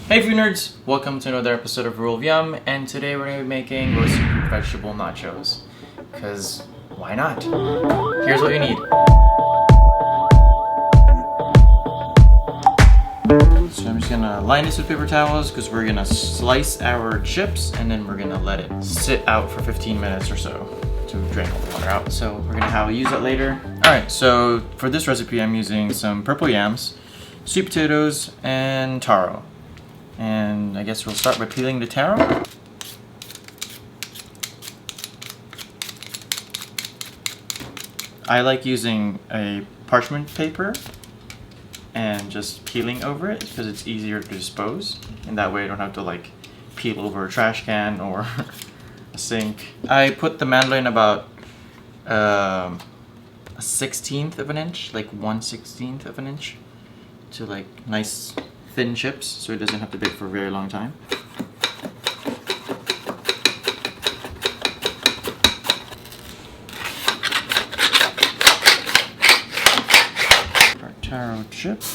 Hey food nerds! Welcome to another episode of Rule of Yum, and today we're going to be making roasted vegetable nachos. Cause why not? Here's what you need. So I'm just gonna line this with paper towels because we're gonna slice our chips and then we're gonna let it sit out for 15 minutes or so to drain all the water out. So we're gonna use that later. Alright, so for this recipe I'm using some purple yams, sweet potatoes, and taro. And I guess we'll start by peeling the taro. I like using a parchment paper and just peeling over it because it's easier to dispose. And that way I don't have to like peel over a trash can or a sink. I put the mandolin about a 1/16 of an inch, like 1/16 of an inch, to like nice thin chips so it doesn't have to bake for a very long time. Our taro chips.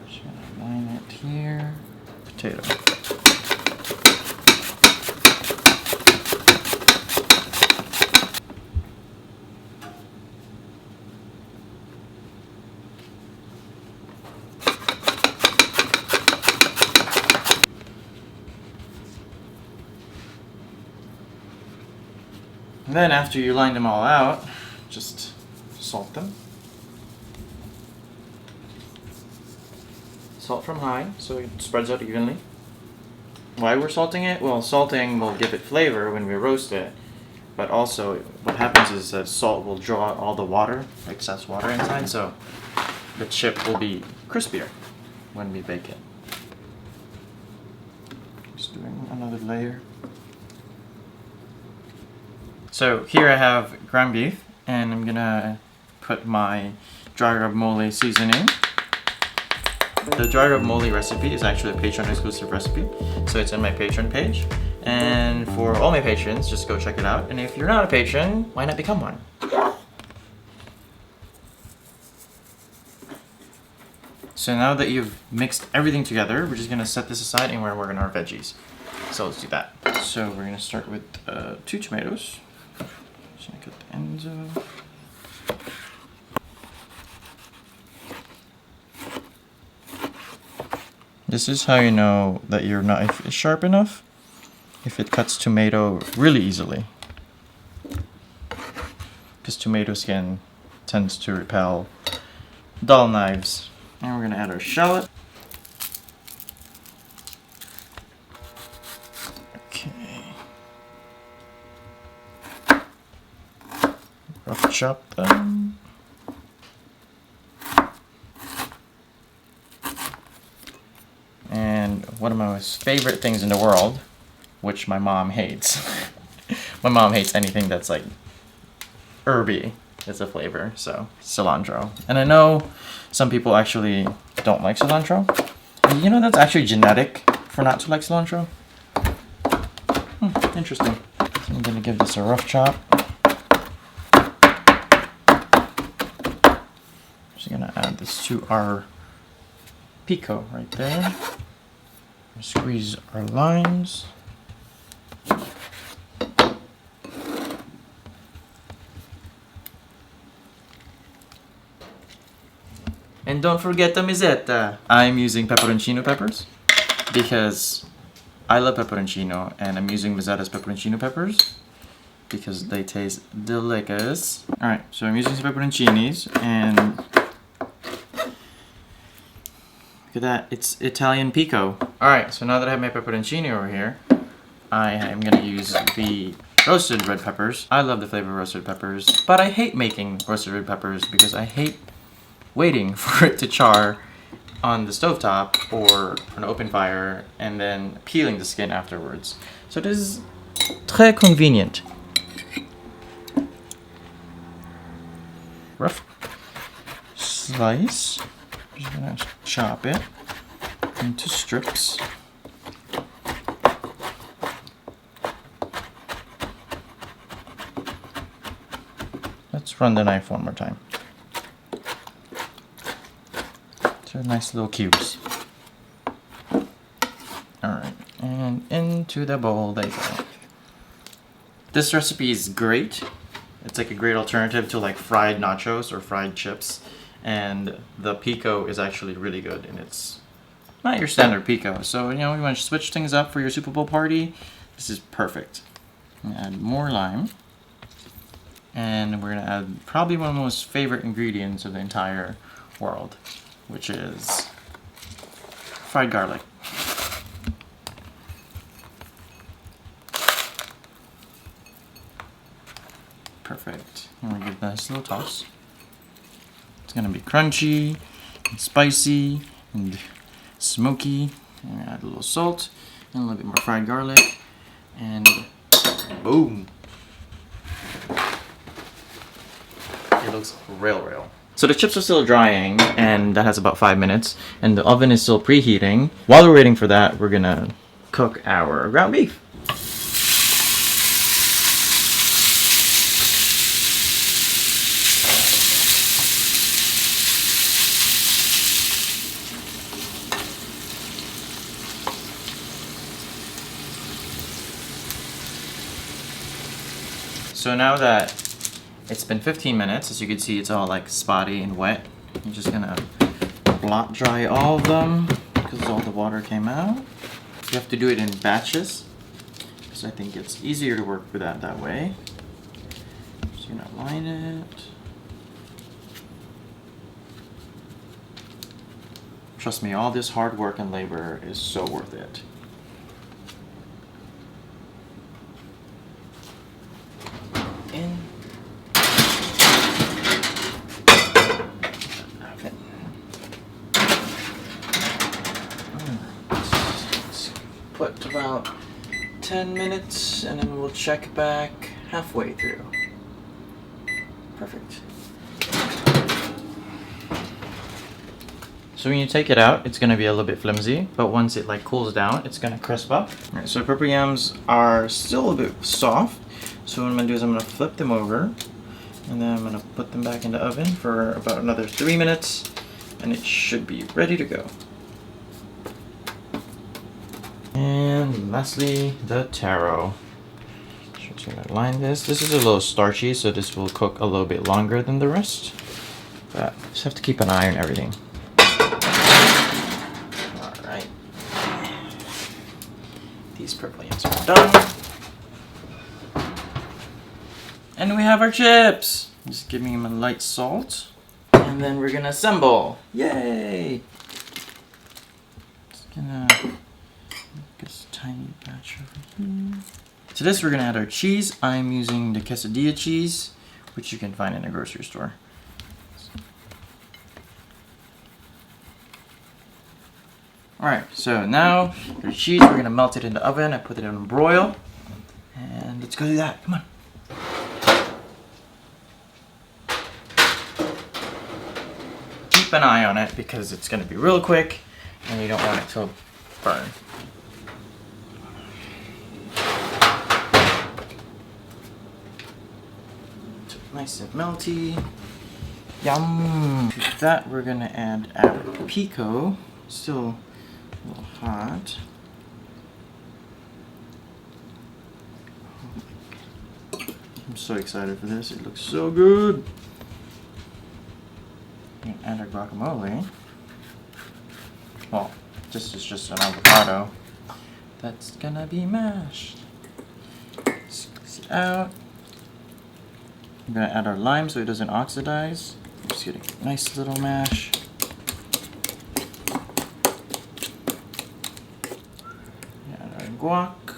Just gonna line it here. Potato. And then after you line them all out, just salt them. Salt from high so it spreads out evenly. Why we're salting it? Well, salting will give it flavor when we roast it, but also what happens is that salt will draw out all the water, excess water inside, so the chip will be crispier when we bake it. Just doing another layer. So here I have ground beef, and I'm gonna put my dry rub mole seasoning. The dry rub mole recipe is actually a Patreon exclusive recipe, so it's on my Patreon page. And for all my patrons, just go check it out. And if you're not a patron, why not become one? So now that you've mixed everything together, we're just gonna set this aside and we're working our veggies. So let's do that. So we're gonna start with 2 tomatoes. Just gonna cut the ends off. This is how you know that your knife is sharp enough, if it cuts tomato really easily. Because tomato skin tends to repel dull knives. And we're gonna add our shallot. Rough chop them. And one of my most favorite things in the world, which my mom hates. My mom hates anything that's like herby as a flavor, so cilantro. And I know some people actually don't like cilantro. And you know that's actually genetic for not to like cilantro? Interesting. So I'm gonna give this a rough chop. Just gonna add this to our pico right there. Squeeze our limes. And don't forget the mizzetta. I'm using pepperoncino peppers because I love pepperoncino, and I'm using Mazzetta's pepperoncino peppers because they taste delicious. Alright, so I'm using some pepperoncinis, and look at that, it's Italian pico. Alright, so now that I have my pepperoncini over here, I am going to use the roasted red peppers. I love the flavor of roasted peppers, but I hate making roasted red peppers because I hate waiting for it to char on the stovetop or an open fire and then peeling the skin afterwards. So this is très convenient. Rough slice. Just gonna chop it into strips. Let's run the knife one more time. So nice little cubes. Alright, and into the bowl they go. This recipe is great. It's like a great alternative to like fried nachos or fried chips. And the pico is actually really good, and it's not your standard pico. So, you know, you want to switch things up for your Super Bowl party. This is perfect. Add more lime. And we're going to add probably one of the most favorite ingredients of the entire world, which is fried garlic. Perfect. And we give that a nice little toss. It's going to be crunchy and spicy and smoky. And we add a little salt and a little bit more fried garlic. And boom. It looks real. So the chips are still drying, and that has about 5 minutes. And the oven is still preheating. While we're waiting for that, we're going to cook our ground beef. So now that it's been 15 minutes, as you can see, it's all like spotty and wet. I'm just gonna blot dry all of them because all the water came out. You have to do it in batches because I think it's easier to work with that way. Just gonna line it. Trust me, all this hard work and labor is so worth it. In. Okay. Let's put about 10 minutes and then we'll check back halfway through. Perfect. So when you take it out, it's gonna be a little bit flimsy, but once it like cools down, it's gonna crisp up. All right, so pepper yams are still a bit soft. So what I'm gonna do is I'm gonna flip them over, and then I'm gonna put them back in the oven for about another 3 minutes, and it should be ready to go. And lastly, the taro. Just gonna line this. This is a little starchy, so this will cook a little bit longer than the rest. But just have to keep an eye on everything. Alright. These purple yams are done. And we have our chips. Just giving them a light salt. And then we're gonna assemble. Yay! Just gonna make this tiny batch over here. To this we're gonna add our cheese. I'm using the quesadilla cheese, which you can find in a grocery store. Alright, so now the cheese, we're gonna melt it in the oven. I put it on broil. And let's go do that. Come on. Keep an eye on it because it's going to be real quick and you don't want it to burn. Nice and melty. Yum! To that we're going to add our pico. Still a little hot. I'm so excited for this. It looks so good. And add our guacamole. Well, this is just an avocado that's gonna be mashed. Squeeze it out. I'm gonna add our lime so it doesn't oxidize. Just getting a nice little mash. Add our guac.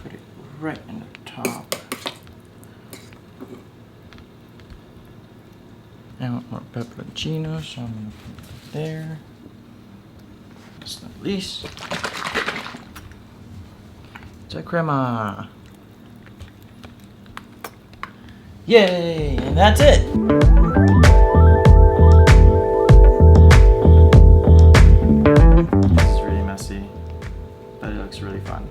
Put it right in the top. I want more pepperoncino, so I'm going to put it there. Last but not least, the crema. Yay! And that's it! This is really messy, but it looks really fun.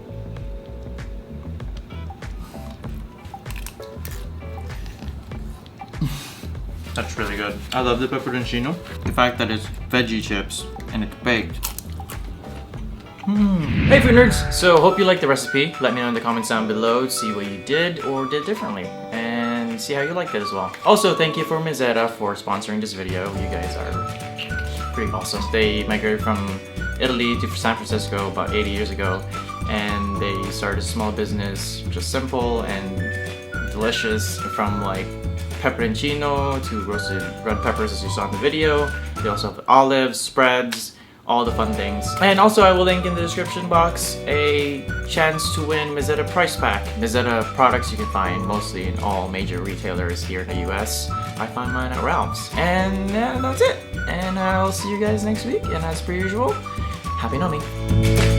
That's really good. I love the pepperoncino. The fact that it's veggie chips and it's baked. Hey food nerds! So hope you liked the recipe. Let me know in the comments down below, see what you did or did differently, and see how you liked it as well. Also, thank you for Mezzetta for sponsoring this video. You guys are pretty awesome. They migrated from Italy to San Francisco about 80 years ago, and they started a small business, just simple and delicious, from like pepperoncino to roasted red peppers as you saw in the video. They also have olives, spreads, all the fun things. And also I will link in the description box a chance to win Mezzetta price pack. Mezzetta products you can find mostly in all major retailers here in the US. I find mine at Ralph's. And that's it. And I'll see you guys next week. And as per usual, happy nomming.